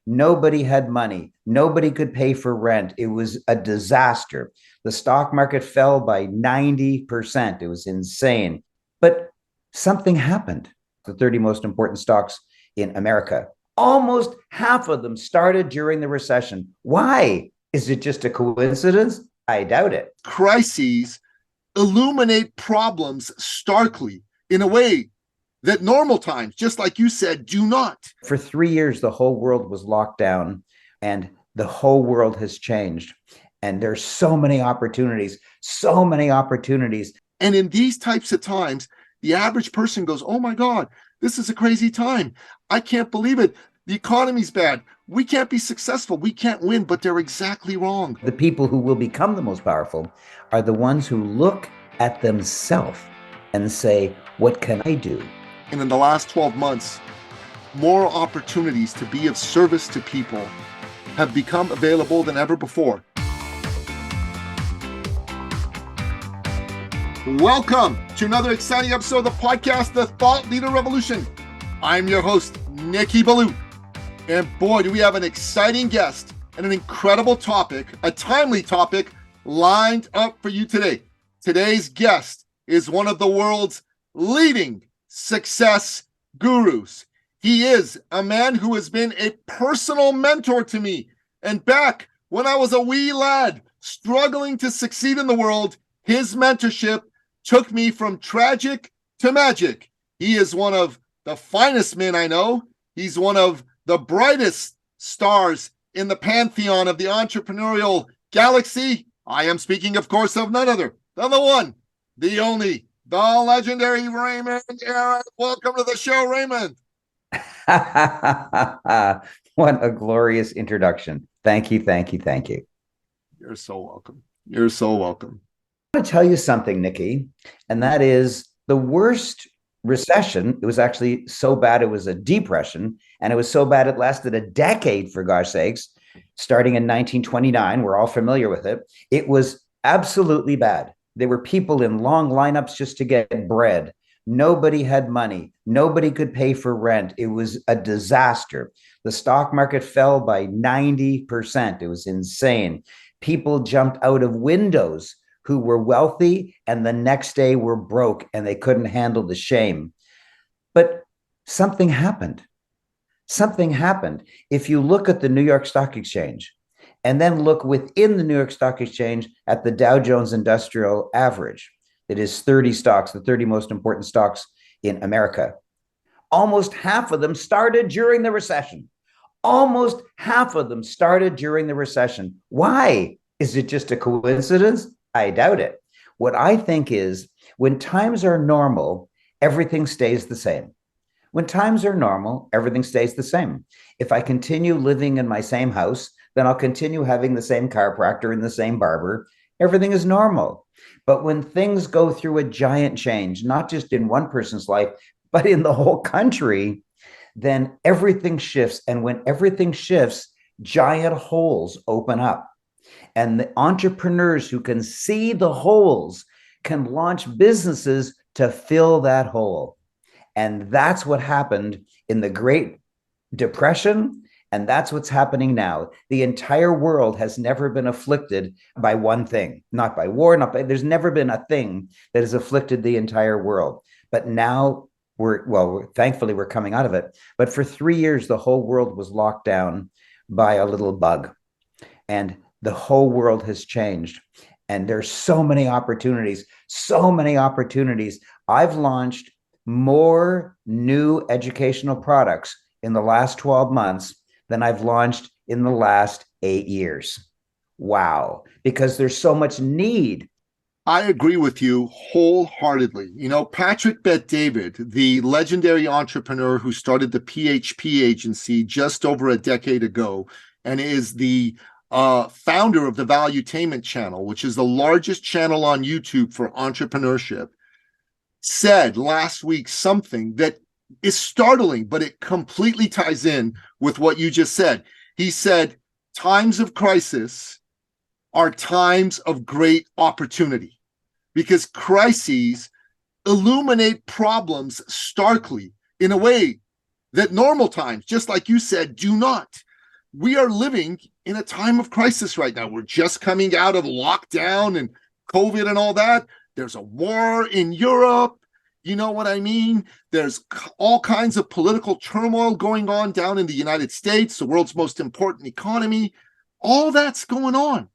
Nobody had money. Nobody could pay for rent. It was a disaster. The stock market fell by 90%. It was insane. But something happened. The 30 most important stocks in America, almost half of them started during the recession. Why? Is it just a coincidence? I doubt it. Crises illuminate problems starkly in a way that normal times, just like you said, do not. For 3 years, the whole world was locked down and the whole world has changed. And there's so many opportunities, so many opportunities. And in these types of times, the average person goes, oh my God, this is a crazy time. I can't believe it. The economy's bad. We can't be successful. We can't win, but they're exactly wrong. The people who will become the most powerful are the ones who look at themselves and say, what can I do? And in the last 12 months, more opportunities to be of service to people have become available than ever before. Welcome to another exciting episode of the podcast, The Thought Leader Revolution. I'm your host, Nicky Ballou. And boy, do we have an exciting guest and an incredible topic, a timely topic lined up for you today. Today's guest is one of the world's leading success gurus. He is a man who has been a personal mentor to me. And back when I was a wee lad struggling to succeed in the world, his mentorship took me from tragic to magic. He is one of the finest men I know. He's one of the brightest stars in the pantheon of the entrepreneurial galaxy. I am speaking, of course, of none other than the one, the only, the legendary Raymond. Welcome to the show, Raymond. What a glorious introduction. Thank you, thank you, thank you. You're so welcome. You're so welcome. I want to tell you something, Nikki, and that is the worst recession. It was actually so bad, it was a depression, and it was so bad it lasted a decade, for gosh sakes, starting in 1929. We're all familiar with it. It was absolutely bad. There were people in long lineups just to get bread. Nobody had money. Nobody could pay for rent. It was a disaster. The stock market fell by 90%. It was insane. People jumped out of windows who were wealthy and the next day were broke and they couldn't handle the shame. But something happened. Something happened. If you look at the New York Stock Exchange and then look within the New York Stock Exchange at the Dow Jones Industrial Average, it is 30 stocks, the 30 most important stocks in America. Almost half of them started during the recession. Almost half of them started during the recession. Why? Is it just a coincidence? I doubt it. What I think is when times are normal, everything stays the same. When times are normal, everything stays the same. If I continue living in my same house, then I'll continue having the same chiropractor and the same barber. Everything is normal. But when things go through a giant change, not just in one person's life, but in the whole country, then everything shifts. And when everything shifts, giant holes open up. And the entrepreneurs who can see the holes can launch businesses to fill that hole. And that's what happened in the Great Depression. And that's what's happening now. The entire world has never been afflicted by one thing, not by war, there's never been a thing that has afflicted the entire world. But now thankfully we're coming out of it. But for 3 years, the whole world was locked down by a little bug. And the whole world has changed. And there's so many opportunities, so many opportunities. I've launched more new educational products in the last 12 months than I've launched in the last 8 years. Wow. Because there's so much need. I agree with you wholeheartedly. You know, Patrick Bet-David, the legendary entrepreneur who started the PHP agency just over a decade ago and is the founder of the Valuetainment channel, which is the largest channel on YouTube for entrepreneurship, said last week something that is startling, but it completely ties in with what you just said. He said, times of crisis are times of great opportunity because crises illuminate problems starkly in a way that normal times, just like you said, do not. we are living in a time of crisis right now. We're just coming out of lockdown and COVID and all that. There's a war in Europe. You know what I mean? There's all kinds of political turmoil going on down in the United States, the world's most important economy. All that's going on.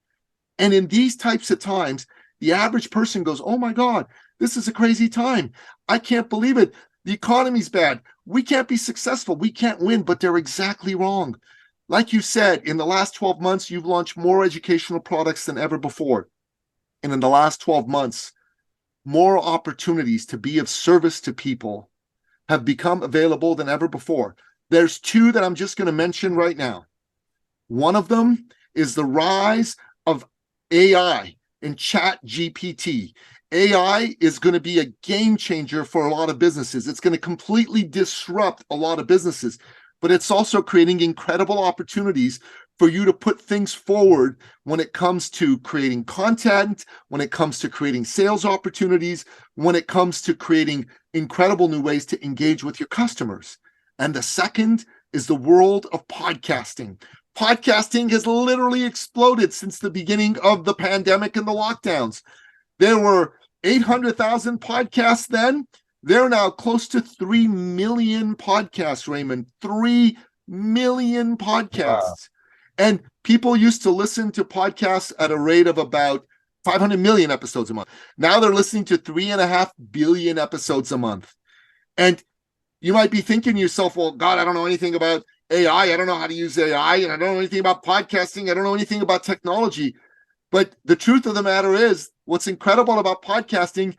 And in these types of times, the average person goes, oh my God, this is a crazy time. I can't believe it. The economy's bad. We can't be successful. We can't win, but they're exactly wrong. Like you said, in the last 12 months, you've launched more educational products than ever before. And in the last 12 months, more opportunities to be of service to people have become available than ever before. There's two that I'm just going to mention right now. One of them is the rise of AI and Chat GPT. AI is going to be a game changer for a lot of businesses. It's going to completely disrupt a lot of businesses, but it's also creating incredible opportunities for you to put things forward when it comes to creating content, when it comes to creating sales opportunities, when it comes to creating incredible new ways to engage with your customers. And the second is the world of podcasting. Podcasting has literally exploded since the beginning of the pandemic and the lockdowns. There were 800,000 podcasts then. There are now close to 3 million podcasts, Raymond. 3 million podcasts. Wow. And people used to listen to podcasts at a rate of about 500 million episodes a month. Now they're listening to 3.5 billion episodes a month. And you might be thinking to yourself, well, God, I don't know anything about AI. I don't know how to use AI. And I don't know anything about podcasting. I don't know anything about technology. But the truth of the matter is, what's incredible about podcasting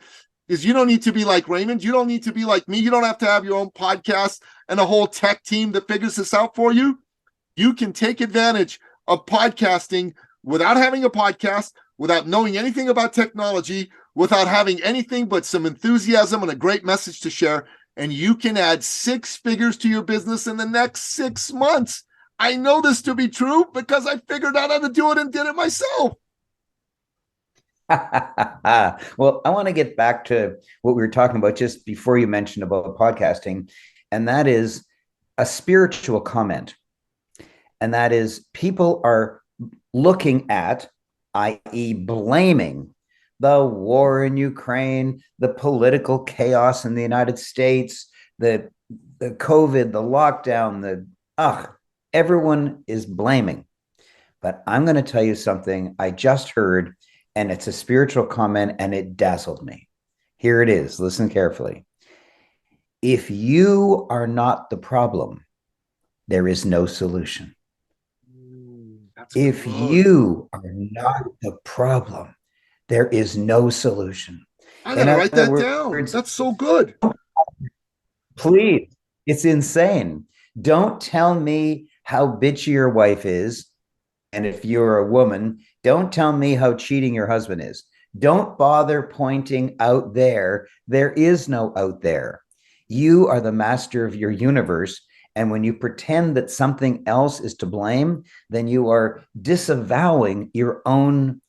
is you don't need to be like Raymond. You don't need to be like me. You don't have to have your own podcast and a whole tech team that figures this out for you. You can take advantage of podcasting without having a podcast, without knowing anything about technology, without having anything but some enthusiasm and a great message to share. And you can add 6 figures to your business in the next 6 months. I know this to be true because I figured out how to do it and did it myself. Well, I want to get back to what we were talking about just before you mentioned about podcasting, and that is a spiritual comment. And that is people are looking at, i.e., blaming the war in Ukraine, the political chaos in the United States, the COVID, the lockdown, everyone is blaming. But I'm going to tell you something I just heard, and it's a spiritual comment, and it dazzled me. Here it is. Listen carefully. If you are not the problem, there is no solution. If you are not the problem, there is no solution. I gotta write that down. That's so good. Please. It's insane. Don't tell me how bitchy your wife is. And if you're a woman, don't tell me how cheating your husband is. Don't bother pointing out there. There is no out there. You are the master of your universe. And when you pretend that something else is to blame, then you are disavowing your own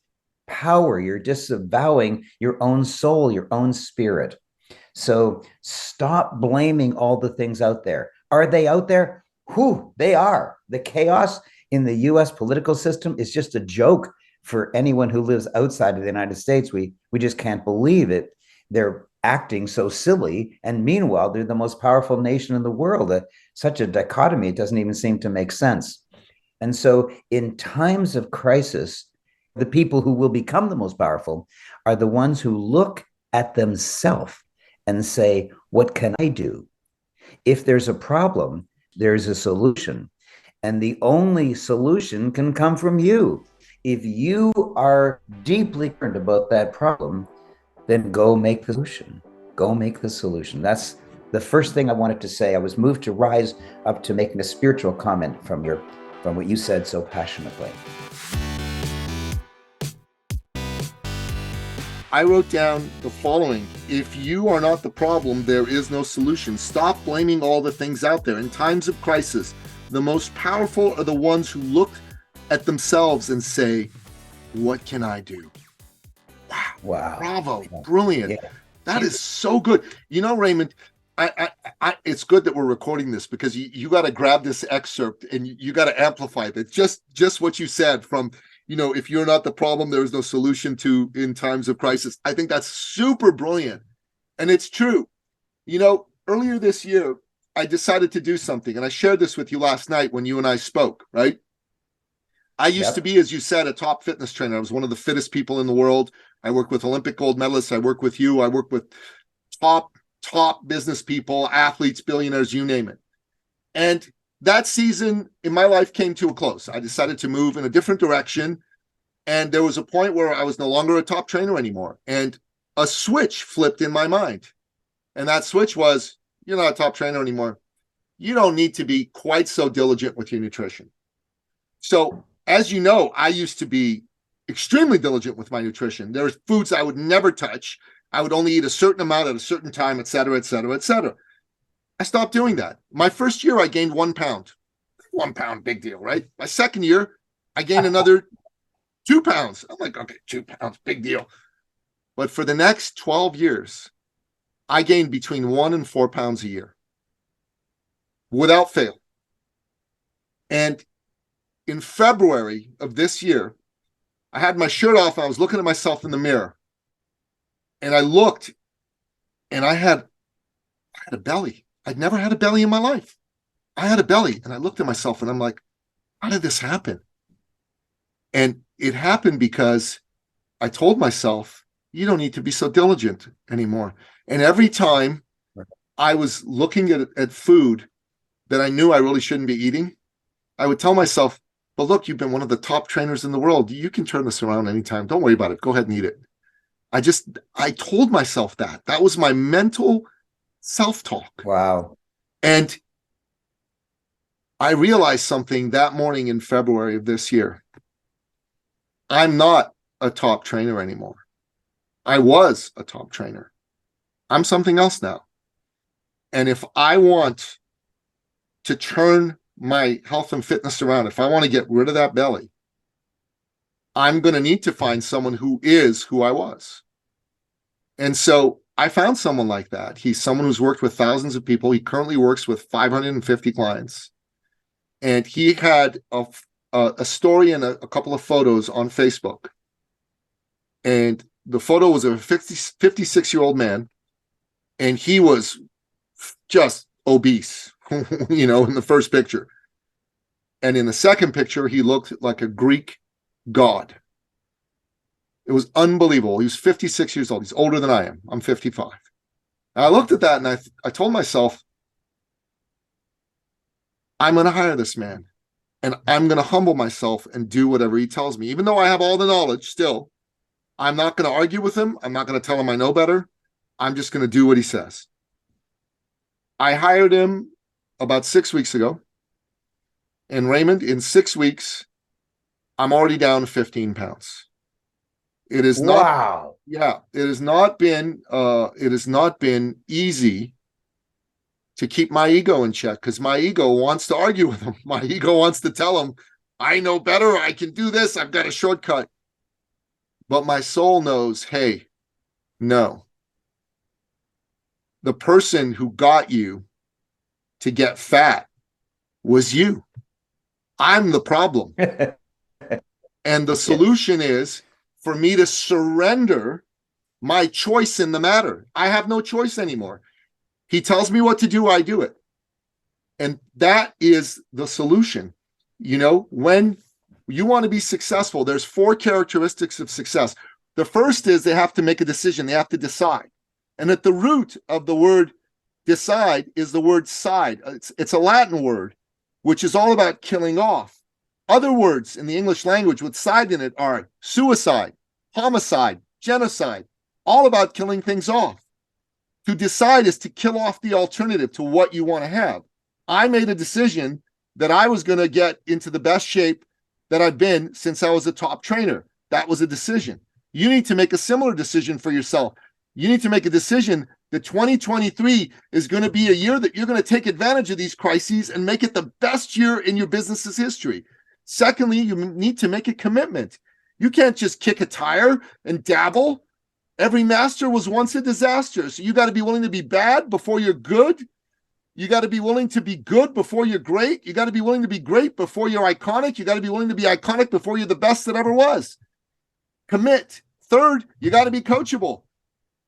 power. You're disavowing your own soul, your own spirit. So stop blaming all the things out there. Are they out there? They are. The chaos in the US political system is just a joke for anyone who lives outside of the United States. We just can't believe it. They're acting so silly. And meanwhile, they're the most powerful nation in the world. Such a dichotomy, it doesn't even seem to make sense. And so in times of crisis, the people who will become the most powerful are the ones who look at themselves and say, what can I do? If there's a problem, there's a solution. And the only solution can come from you. If you are deeply concerned about that problem, then go make the solution. Go make the solution. That's the first thing I wanted to say. I was moved to rise up to making a spiritual comment from what you said so passionately. I wrote down the following. If you are not the problem, there is no solution. Stop blaming all the things out there. In times of crisis, the most powerful are the ones who look at themselves and say, what can I do? Wow. Bravo. Yeah. Brilliant. Yeah. That is so good. You know, Raymond, it's good that we're recording this because you got to grab this excerpt and you got to amplify it. Just what you said from, if you're not the problem, there is no solution to in times of crisis. I think that's super brilliant. And it's true. Earlier this year, I decided to do something, and I shared this with you last night when you and I spoke, right? I used to be, as you said, a top fitness trainer. I was one of the fittest people in the world. I work with Olympic gold medalists. I work with you. I work with top business people, athletes, billionaires, you name it. And that season in my life came to a close. I decided to move in a different direction. And there was a point where I was no longer a top trainer anymore. And a switch flipped in my mind. And that switch was, you're not a top trainer anymore. You don't need to be quite so diligent with your nutrition. So, as you know, I used to be extremely diligent with my nutrition. There were foods I would never touch. I would only eat a certain amount at a certain time, et cetera, et cetera, et cetera. I stopped doing that. My first year, I gained 1 pound. 1 pound, big deal, right? My second year, I gained another 2 pounds. I'm like, okay, 2 pounds, big deal. But for the next 12 years, I gained between 1 and 4 pounds a year without fail. And in February of this year, I had my shirt off. I was looking at myself in the mirror. And I looked, and I had a belly. I'd never had a belly in my life. I had a belly, and I looked at myself, and I'm like, how did this happen? And it happened because I told myself, you don't need to be so diligent anymore. And every time I was looking at food that I knew I really shouldn't be eating, I would tell myself, but look, you've been one of the top trainers in the world. You can turn this around anytime. Don't worry about it. Go ahead and eat it. I told myself that. That was my mental self-talk. Wow. And I realized something that morning in February of this year. I'm not a top trainer anymore. I was a top trainer. I'm something else now. And if I want to turn my health and fitness around, if I want to get rid of that belly, I'm going to need to find someone who is who I was. And so I found someone like that. He's someone who's worked with thousands of people. He currently works with 550 clients. And he had a story and a couple of photos on Facebook. And the photo was of a 56-year-old man. And he was just obese, in the first picture. And in the second picture, he looked like a Greek god. It was unbelievable. He was 56 years old. He's older than I am. I'm 55. And I looked at that and I told myself, I'm going to hire this man and I'm going to humble myself and do whatever he tells me. Even though I have all the knowledge still, I'm not going to argue with him. I'm not going to tell him I know better. I'm just going to do what he says. I hired him about 6 weeks ago. And Raymond, in 6 weeks, I'm already down 15 pounds. It is not. Wow. Yeah, it has not been easy to keep my ego in check because my ego wants to argue with him. My ego wants to tell him, I know better. I can do this. I've got a shortcut. But my soul knows, hey, no. The person who got you to get fat was you. I'm the problem. And the solution is for me to surrender my choice in the matter. I have no choice anymore. He tells me what to do, I do it. And that is the solution. When you want to be successful, there's 4 characteristics of success. The first is they have to make a decision. They have to decide. And at the root of the word decide is the word side. It's a Latin word, which is all about killing off. Other words in the English language with side in it are suicide, homicide, genocide, all about killing things off. To decide is to kill off the alternative to what you want to have. I made a decision that I was going to get into the best shape that I've been since I was a top trainer. That was a decision. You need to make a similar decision for yourself. You need to make a decision that 2023 is going to be a year that you're going to take advantage of these crises and make it the best year in your business's history. Secondly, you need to make a commitment. You can't just kick a tire and dabble. Every master was once a disaster. So you got to be willing to be bad before you're good. You got to be willing to be good before you're great. You got to be willing to be great before you're iconic. You got to be willing to be iconic before you're the best that ever was. Commit. Third, you got to be coachable.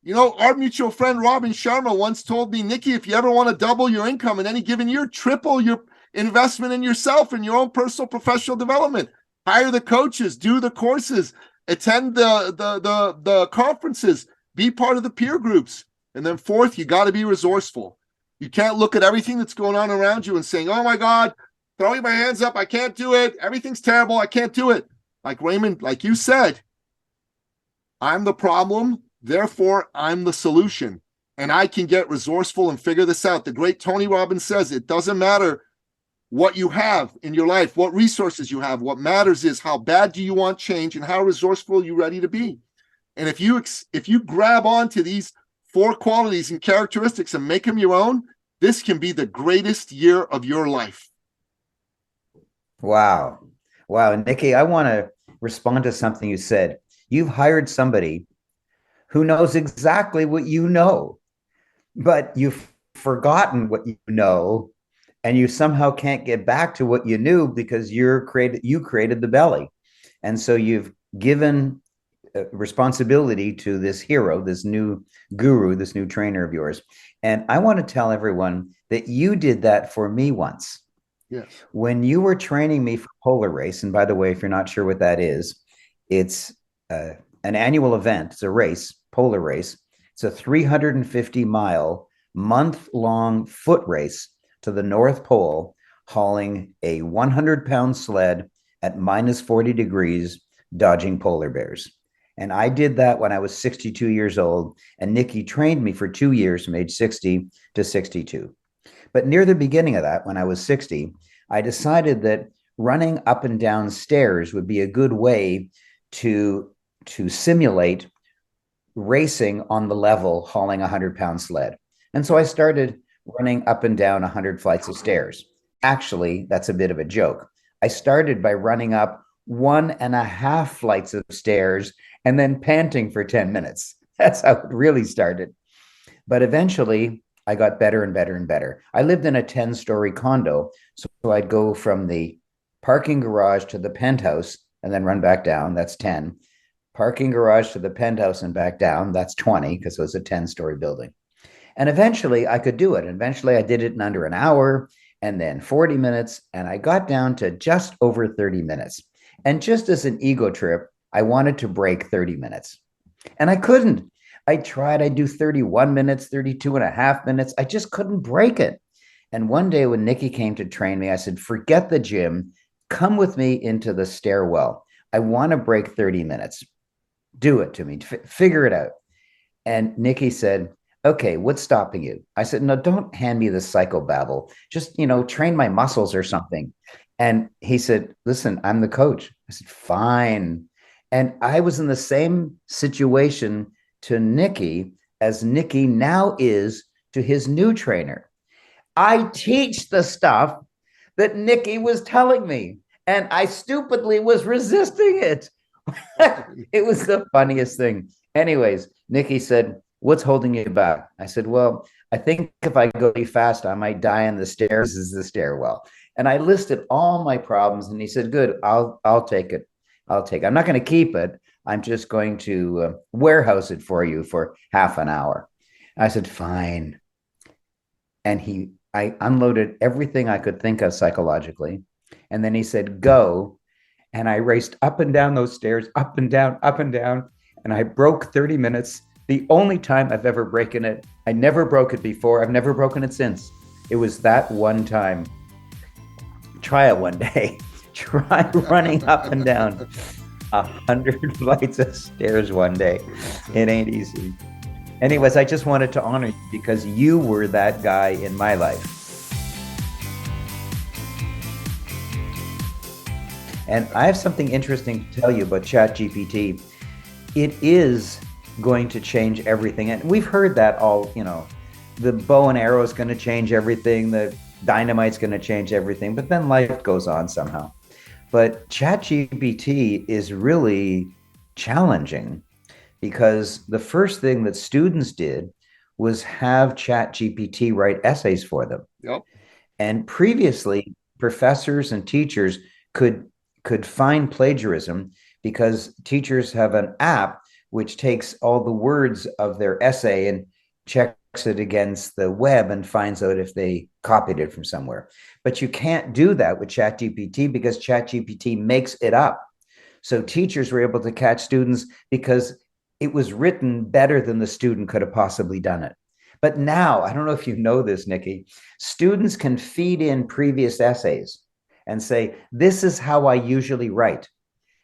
You know, our mutual friend Robin Sharma once told me, Nikki, if you ever want to double your income in any given year, triple your investment in yourself and your own personal professional development. Hire the coaches, do the courses, attend the conferences, be part of the peer groups. And then fourth, you got to be resourceful. You can't look at everything that's going on around you and saying, oh my God, throwing my hands up, I can't do it. Everything's terrible, I can't do it. Like Raymond, like you said, I'm the problem. Therefore, I'm the solution, and I can get resourceful and figure this out. The great Tony Robbins says it doesn't matter what you have in your life, what resources you have. What matters is how bad do you want change and how resourceful you're ready to be. And if you grab onto these 4 qualities and characteristics and make them your own, this can be the greatest year of your life. Wow. Nikki, I want to respond to something you said. You've hired somebody who knows exactly what you know, but you've forgotten what you know, and you somehow can't get back to what you knew because you created the belly. And so you've given responsibility to this hero, this new guru, this new trainer of yours. And I want to tell everyone that you did that for me once. Yes. When you were training me for polar race, and by the way, if you're not sure what that is, it's an annual event. It's a race, polar race. It's a 350-mile, month-long foot race to the North Pole, hauling a 100-pound sled at minus 40 degrees, dodging polar bears. And I did that when I was 62 years old, and Nikki trained me for 2 years from age 60 to 62. But near the beginning of that, when I was 60, I decided that running up and down stairs would be a good way to simulate racing on the level, hauling a 100-pound sled. And so I started running up and down 100 flights of stairs. Actually, that's a bit of a joke. I started by running up 1.5 flights of stairs and then panting for 10 minutes. That's how it really started. But eventually, I got better and better and better. I lived in a 10-story condo, so I'd go from the parking garage to the penthouse and then run back down. That's 10. Parking garage to the penthouse and back down. That's 20, because it was a 10-story building. And eventually I could do it. Eventually I did it in under an hour, and then 40 minutes, and I got down to just over 30 minutes. And just as an ego trip, I wanted to break 30 minutes. And I couldn't. I tried, I'd do 31 minutes, 32 and a half minutes. I just couldn't break it. And one day when Nikki came to train me, I said, forget the gym, come with me into the stairwell. I want to break 30 minutes. Do it to me, figure it out. And Nikki said, okay, what's stopping you? I said, no, don't hand me this psychobabble. Just, train my muscles or something. And he said, listen, I'm the coach. I said, fine. And I was in the same situation to Nikki as Nikki now is to his new trainer. I teach the stuff that Nikki was telling me, and I stupidly was resisting it. It was the funniest thing. Anyways, Nikki said, what's holding you back? I said, well, I think if I go too fast, I might die in the stairs. This is the stairwell. And I listed all my problems, and he said, good, I'll take it. I'm not going to keep it. I'm just going to warehouse it for you for half an hour. I said, fine. And I unloaded everything I could think of psychologically. And then he said, go. And I raced up and down those stairs, up and down, and I broke 30 minutes. The only time I've ever broken it. I never broke it before. I've never broken it since. It was that one time. Try it one day. Try running up and down 100 flights of stairs one day. It ain't easy. Anyways, I just wanted to honor you because you were that guy in my life. And I have something interesting to tell you about ChatGPT. It is going to change everything. And we've heard that all, the bow and arrow is going to change everything. The dynamite's going to change everything. But then life goes on somehow. But ChatGPT is really challenging because the first thing that students did was have ChatGPT write essays for them. Yep. And previously, professors and teachers could find plagiarism because teachers have an app which takes all the words of their essay and checks it against the web and finds out if they copied it from somewhere. But you can't do that with ChatGPT because ChatGPT makes it up. So teachers were able to catch students because it was written better than the student could have possibly done it. But now, I don't know if you know this, Nikki, students can feed in previous essays and say, this is how I usually write.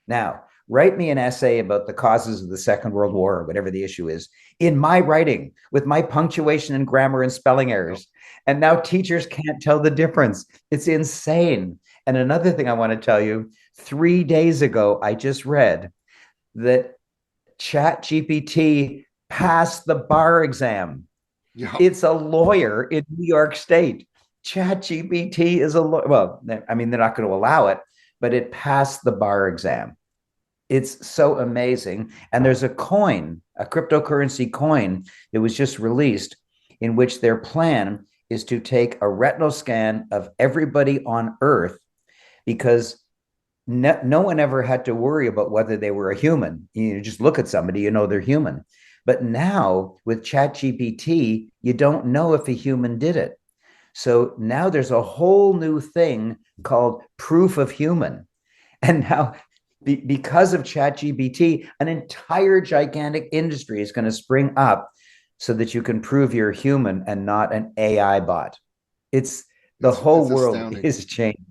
Now, write me an essay about the causes of the Second World War or whatever the issue is in my writing with my punctuation and grammar and spelling errors. And now teachers can't tell the difference. It's insane. And another thing I want to tell you, 3 days ago, I just read that ChatGPT passed the bar exam. Yeah. It's a lawyer in New York State. ChatGPT is a lawyer. Well, I mean, they're not going to allow it, but it passed the bar exam. It's so amazing. And there's a coin, a cryptocurrency coin that was just released in which their plan is to take a retinal scan of everybody on Earth because no one ever had to worry about whether they were a human. You just look at somebody, you know they're human. But now with ChatGPT, you don't know if a human did it. So now there's a whole new thing called proof of human. And now because of ChatGPT, an entire gigantic industry is going to spring up so that you can prove you're human and not an AI bot. It's whole world astounding. Is changing.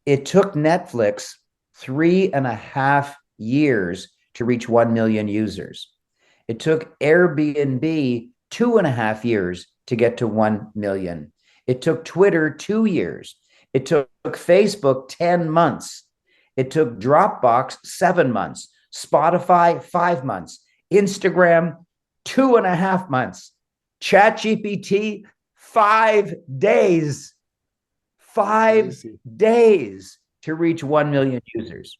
It took Netflix 3.5 years to reach 1 million users. It took Airbnb 2.5 years to get to 1 million. It took Twitter 2 years. It took Facebook 10 months. It took Dropbox 7 months, Spotify 5 months, Instagram 2.5 months, ChatGPT 5 days. 5 days to reach 1 million users.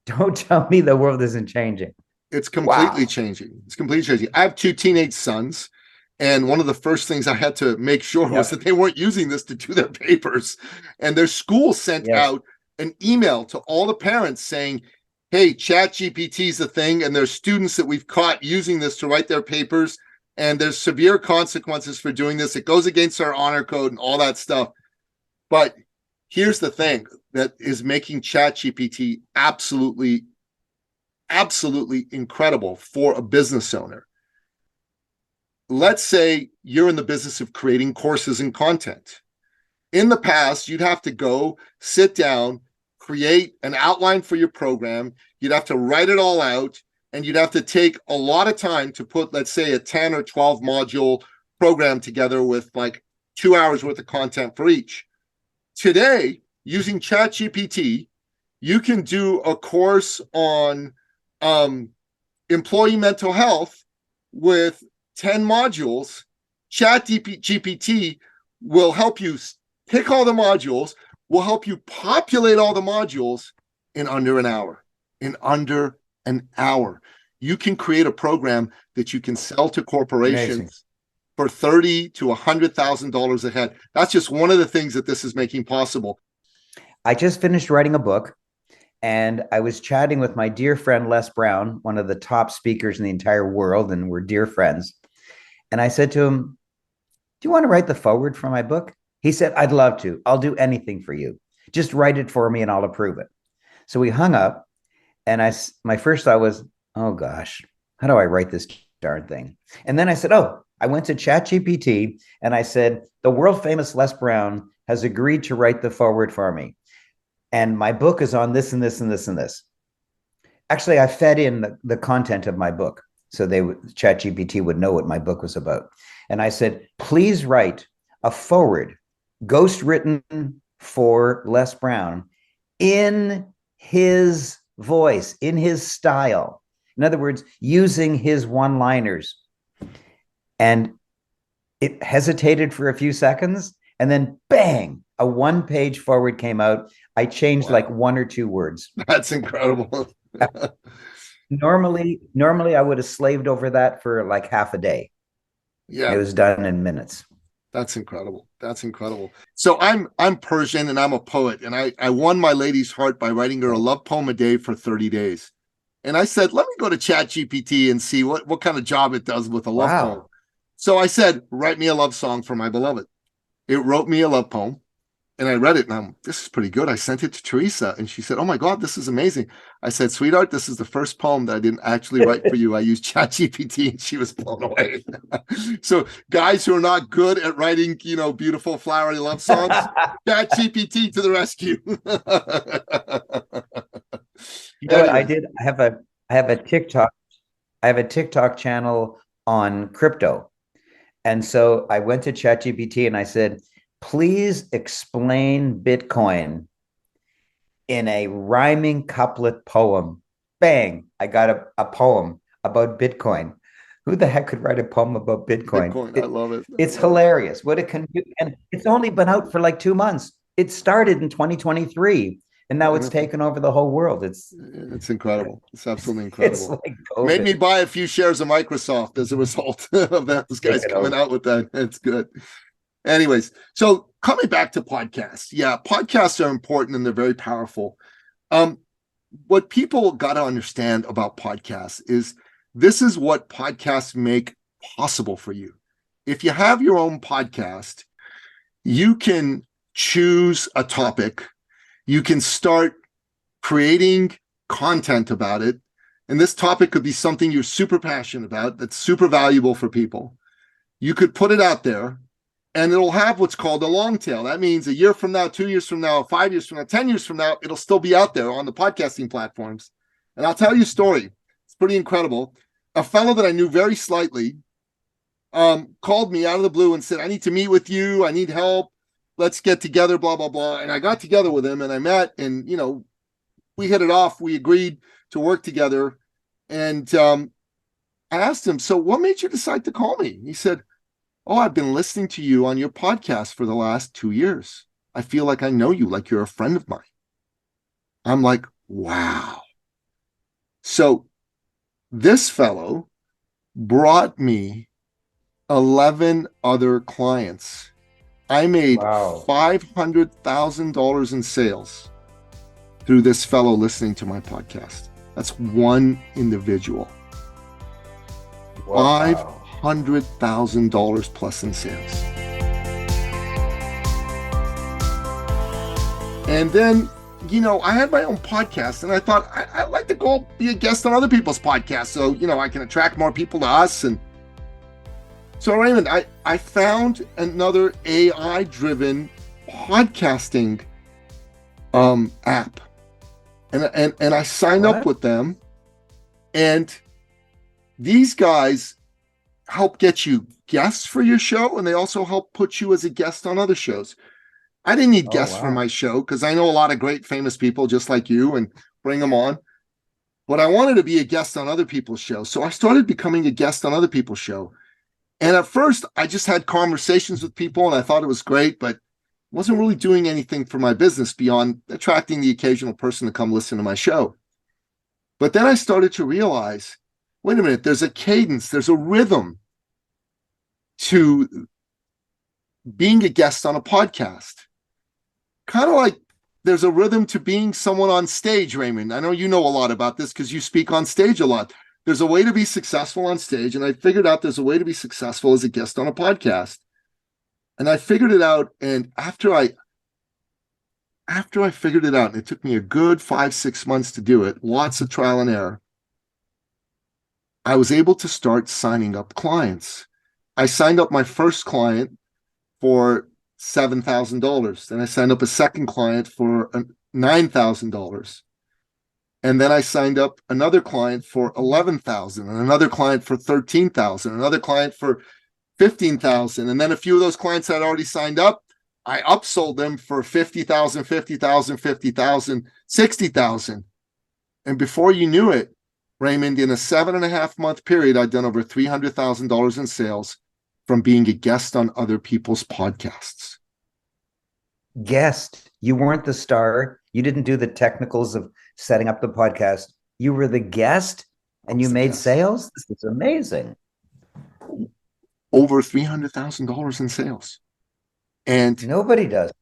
Don't tell me the world isn't changing. It's completely changing. It's completely changing. I have 2 teenage sons, and one of the first things I had to make sure was that they weren't using this to do their papers. And their school sent out an email to all the parents saying, hey, ChatGPT is the thing, and there's students that we've caught using this to write their papers, and there's severe consequences for doing this. It goes against our honor code and all that stuff. But here's the thing that is making ChatGPT absolutely incredible for a business owner. Let's say you're in the business of creating courses and content. In the past, you'd have to go sit down, create an outline for your program. You'd have to write it all out, and you'd have to take a lot of time to put, let's say, a 10 or 12 module program together with like 2 hours worth of content for each. Today, using ChatGPT, you can do a course on employee mental health with 10 modules. ChatGPT will help you pick all the modules, will help you populate all the modules in under an hour. In under an hour. You can create a program that you can sell to corporations. Amazing. For $30,000 to $100,000 a head. That's just one of the things that this is making possible. I just finished writing a book, and I was chatting with my dear friend Les Brown, one of the top speakers in the entire world, and we're dear friends. And I said to him, do you want to write the foreword for my book? He said, I'd love to. I'll do anything for you. Just write it for me and I'll approve it. So we hung up, and my first thought was, oh gosh, how do I write this darn thing? And then I said, I went to ChatGPT and I said, the world famous Les Brown has agreed to write the foreword for me. And my book is on this and this and this and this. Actually, I fed in the content of my book. So ChatGPT would know what my book was about. And I said, please write a foreword, ghost written for Les Brown in his voice, in his style. In other words, using his one-liners. And it hesitated for a few seconds, and then bang, a 1-page forward came out. I changed like 1 or 2 words. That's incredible. Normally I would have slaved over that for like half a day. It was done in minutes. That's incredible. That's incredible. So I'm Persian and I'm a poet, and I won my lady's heart by writing her a love poem a day for 30 days. And I said, let me go to ChatGPT and see what kind of job it does with a love poem. So I said, write me a love song for my beloved. It wrote me a love poem, and I read it, and this is pretty good. I sent it to Teresa, and she said, oh my God, this is amazing. I said, sweetheart, this is the first poem that I didn't actually write for you. I used ChatGPT, and she was blown away. So guys who are not good at writing, beautiful flowery love songs, ChatGPT to the rescue. What I did, I have a TikTok channel on crypto. And so I went to ChatGPT and I said, please explain Bitcoin in a rhyming couplet poem. Bang, I got a poem about Bitcoin. Who the heck could write a poem about Bitcoin? I love it. It's hilarious what it can do. And it's only been out for like 2 months. It started in 2023. And now it's taken over the whole world. It's incredible. It's absolutely incredible. It's like made me buy a few shares of Microsoft as a result of that. This guy's coming out with that. It's good. Anyways, so coming back to podcasts. Yeah, podcasts are important and they're very powerful. What people got to understand about podcasts is this is what podcasts make possible for you. If you have your own podcast, you can choose a topic. You can start creating content about it. And this topic could be something you're super passionate about that's super valuable for people. You could put it out there and it'll have what's called a long tail. That means a year from now, 2 years from now, 5 years from now, 10 years from now, it'll still be out there on the podcasting platforms. And I'll tell you a story. It's pretty incredible. A fellow that I knew very slightly called me out of the blue and said, I need to meet with you. I need help. Let's get together, blah, blah, blah. And I got together with him and I met and, we hit it off. We agreed to work together. And I asked him, so what made you decide to call me? He said, oh, I've been listening to you on your podcast for the last 2 years. I feel like I know you, like you're a friend of mine. I'm like, wow. So this fellow brought me 11 other clients. I made $500,000 in sales through this fellow listening to my podcast. That's one individual. Wow. $500,000 plus in sales. And then, I had my own podcast and I thought I'd like to go be a guest on other people's podcasts. So, I can attract more people to us. And so, Raymond, I found another AI-driven podcasting app, and I signed up with them. And these guys help get you guests for your show, and they also help put you as a guest on other shows. I didn't need guests for my show because I know a lot of great famous people just like you and bring them on. But I wanted to be a guest on other people's shows, so I started becoming a guest on other people's show. And at first, I just had conversations with people and I thought it was great, but wasn't really doing anything for my business beyond attracting the occasional person to come listen to my show. But then I started to realize, wait a minute, there's a cadence, there's a rhythm to being a guest on a podcast. Kind of like there's a rhythm to being someone on stage, Raymond. I know you know a lot about this because you speak on stage a lot. There's a way to be successful on stage, and I figured out there's a way to be successful as a guest on a podcast. And I figured it out, and after I figured it out, and it took me a good 5-6 months to do it, lots of trial and error, I was able to start signing up clients. I signed up my first client for $7,000. Then I signed up a second client for $9,000. And then I signed up another client for $11,000 and another client for $13,000, another client for $15,000. And then a few of those clients that I'd already signed up, I upsold them for $50,000, $50,000, $50,000, $60,000. And before you knew it, Raymond, in a 7.5-month period, I'd done over $300,000 in sales from being a guest on other people's podcasts. Guest. You weren't the star. You didn't do the technicals of setting up the podcast. You were the guest and you made sales. This is amazing. over $300,000 in sales. And nobody does.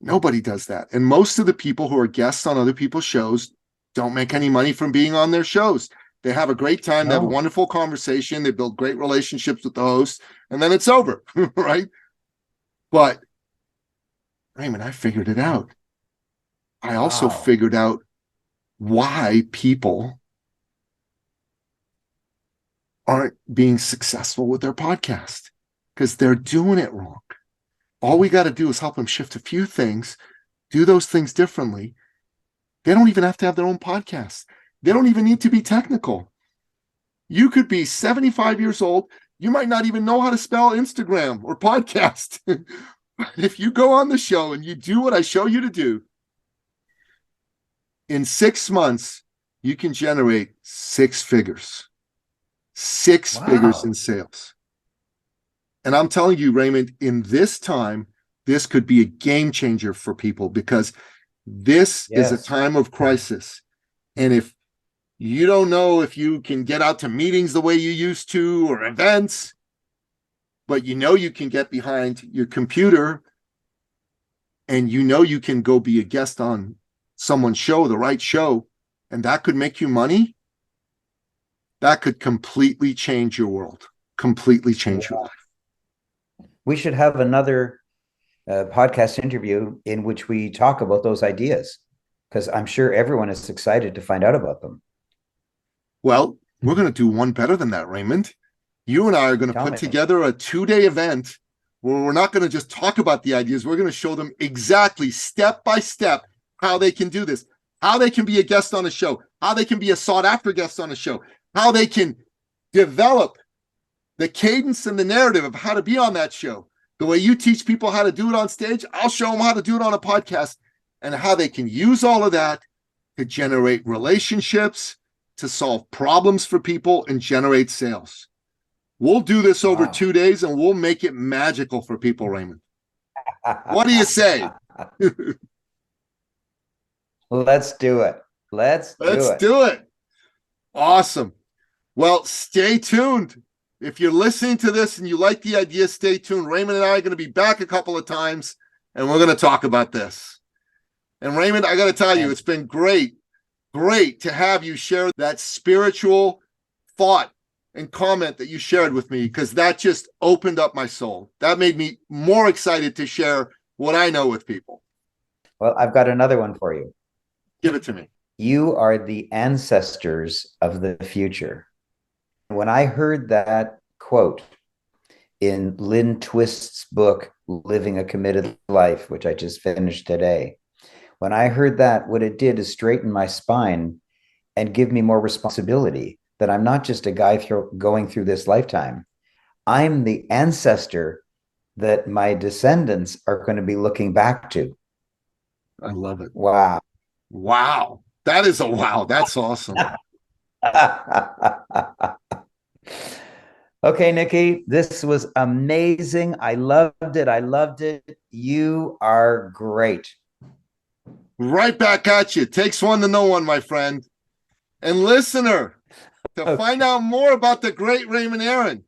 Nobody does that. And most of the people who are guests on other people's shows don't make any money from being on their shows. They have a great time. They have a wonderful conversation. They build great relationships with the host, and then it's over, right? But Raymond, I figured it out. I also figured out why people aren't being successful with their podcast, because they're doing it wrong. All we got to do is help them shift a few things, do those things differently. They don't even have to have their own podcast. They don't even need to be technical. You could be 75 years old. You might not even know how to spell Instagram or podcast. If you go on the show and you do what I show you to do, in 6 months, you can generate 6 figures. 6 figures in sales. And I'm telling you, Raymond, in this time, this could be a game changer for people, because this is a time of crisis. And if you don't know if you can get out to meetings the way you used to, or events, but you know you can get behind your computer and you know you can go be a guest on someone's show, the right show, and that could make you money, that could completely change your world, completely change your life. We should have another podcast interview in which we talk about those ideas, because I'm sure everyone is excited to find out about them. Well, we're going to do one better than that, Raymond. You and I are going to put together a 2-day event where we're not going to just talk about the ideas. We're going to show them exactly, step by step, how they can do this, how they can be a guest on a show, how they can be a sought-after guest on a show, how they can develop the cadence and the narrative of how to be on that show. The way you teach people how to do it on stage, I'll show them how to do it on a podcast, and how they can use all of that to generate relationships, to solve problems for people, and generate sales. We'll do this over 2 days, and we'll make it magical for people, Raymond. What do you say? Let's do it. Let's do it. Awesome. Well, stay tuned. If you're listening to this and you like the idea, stay tuned. Raymond and I are going to be back a couple of times, and we're going to talk about this. And Raymond, I got to tell you, it's been great to have you share that spiritual thought and comment that you shared with me, because that just opened up my soul. That made me more excited to share what I know with people. Well, I've got another one for you. Give it to me. You are the ancestors of the future. When I heard that quote in Lynn Twist's book, Living a Committed Life, which I just finished today, when I heard that, what it did is straighten my spine and give me more responsibility, that I'm not just a guy going through this lifetime. I'm the ancestor that my descendants are going to be looking back to. I love it. Wow. Wow. That is a wow. That's awesome. Okay, Nikki, this was amazing. I loved it. You are great. Right back at you. Takes one to know one, my friend. And listener, to find out more about the great Raymond Aaron,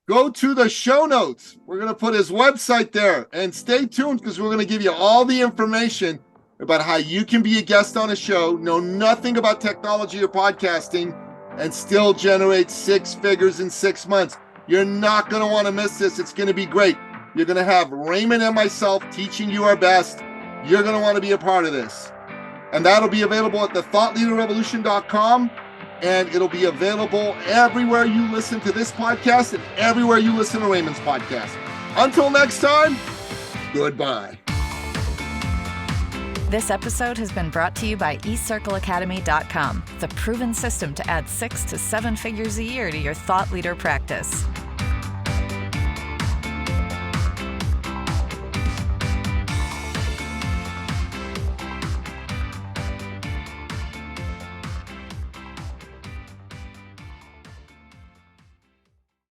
go to the show notes. We're going to put his website there, and stay tuned, because we're going to give you all the information about how you can be a guest on a show, know nothing about technology or podcasting, and still generate 6 figures in 6 months. You're not going to want to miss this. It's going to be great. You're going to have Raymond and myself teaching you our best. You're going to want to be a part of this. And that'll be available at thethoughtleaderrevolution.com. And it'll be available everywhere you listen to this podcast and everywhere you listen to Raymond's podcast. Until next time, goodbye. This episode has been brought to you by eCircleAcademy.com, the proven system to add 6 to 7 figures a year to your thought leader practice.